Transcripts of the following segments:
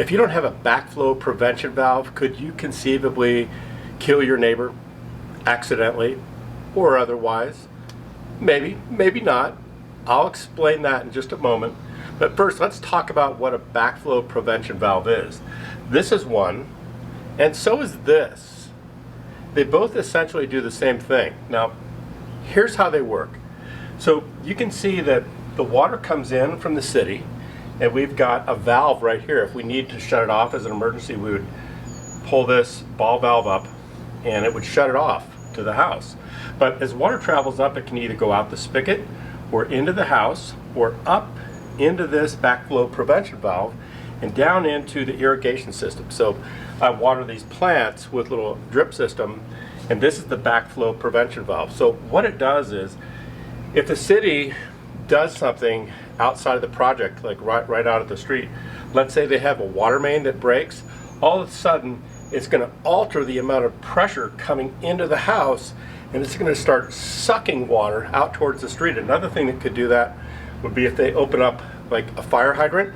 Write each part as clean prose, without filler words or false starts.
If you don't have a backflow prevention valve, could you conceivably kill your neighbor accidentally or otherwise? Maybe, maybe not. I'll explain that in just a moment. But first, let's talk about what a backflow prevention valve is. This is one, and so is this. They both essentially do the same thing. Now, here's how they work. So you can see that the water comes in from the city, and we've got a valve right here. If we need to shut it off as an emergency, we would pull this ball valve up, and it would shut it off to the house. But as water travels up, it can either go out the spigot or into the house or up into this backflow prevention valve and down into the irrigation system. So I water these plants with a little drip system, and this is the backflow prevention valve. So what it does is, if the city does something outside of the project, like right out at the street, let's say they have a water main that breaks, all of a sudden it's going to alter the amount of pressure coming into the house, and it's going to start sucking water out towards the street. Another thing that could do that would be if they open up like a fire hydrant.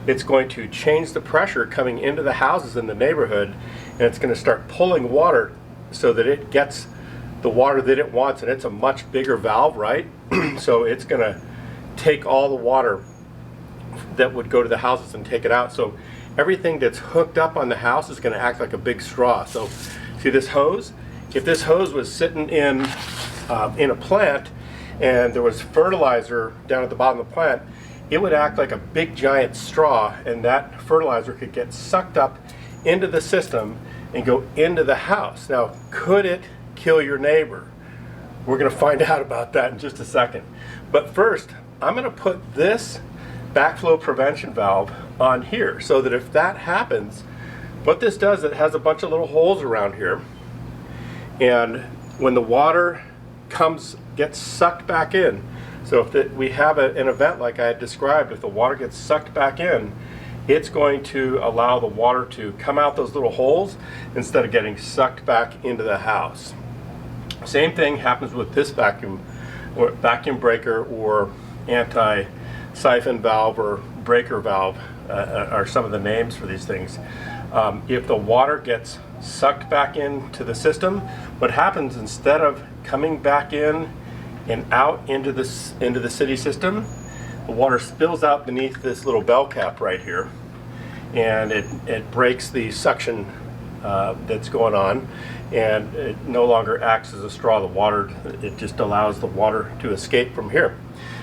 It's going to change the pressure coming into the houses in the neighborhood, and it's going to start pulling water so that it gets the water that it wants, and it's a much bigger valve, right? So it's going to take all the water that would go to the houses and take it out. So everything that's hooked up on the house is going to act like a big straw. So see this hose? If this hose was sitting in a plant and there was fertilizer down at the bottom of the plant, it would act like a big giant straw, and that fertilizer could get sucked up into the system and go into the house. Now, could it kill your neighbor? We're going to find out about that in just a second. But first, I'm going to put this backflow prevention valve on here so that if that happens, what this does, it has a bunch of little holes around here, and when the water gets sucked back in, so if we have an event like I had described, if the water gets sucked back in, it's going to allow the water to come out those little holes instead of getting sucked back into the house. Same thing happens with this vacuum breaker or anti-siphon valve or breaker valve are some of the names for these things. If the water gets sucked back into the system, what happens, instead of coming back in and out into the city system, the water spills out beneath this little bell cap right here, and it breaks the suction that's going on, and it no longer acts as a straw. The water, it just allows the water to escape from here.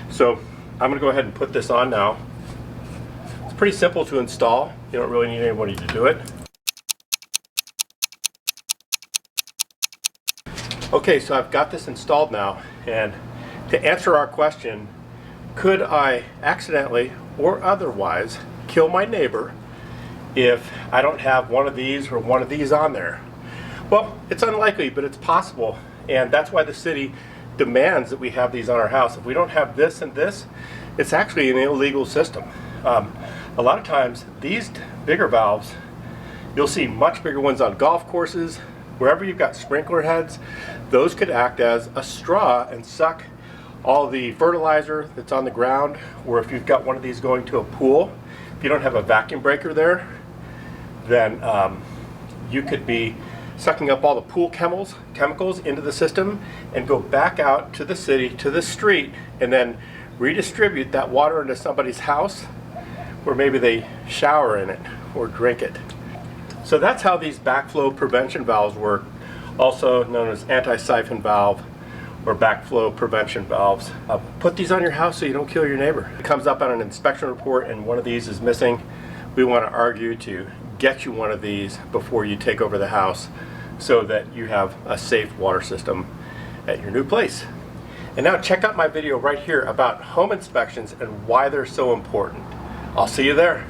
So I'm going to go ahead and put this on now. It's pretty simple to install. You don't really need anybody to do it. Okay, so I've got this installed now, and to answer our question, could I accidentally or otherwise kill my neighbor if I don't have one of these or one of these on there? Well, it's unlikely, but it's possible, and that's why the city demands that we have these on our house. If we don't have this and this, it's actually an illegal system. A lot of times, these bigger valves, you'll see much bigger ones on golf courses, wherever you've got sprinkler heads. Those could act as a straw and suck all the fertilizer that's on the ground, or if you've got one of these going to a pool, if you don't have a vacuum breaker there, then you could be sucking up all the pool chemicals into the system and go back out to the city, to the street, and then redistribute that water into somebody's house where maybe they shower in it or drink it. So that's how these backflow prevention valves work, also known as anti-siphon valve or backflow prevention valves. Put these on your house so you don't kill your neighbor. If it comes up on an inspection report and one of these is missing, we want to argue to get you one of these before you take over the house so that you have a safe water system at your new place. And now check out my video right here about home inspections and why they're so important. I'll see you there.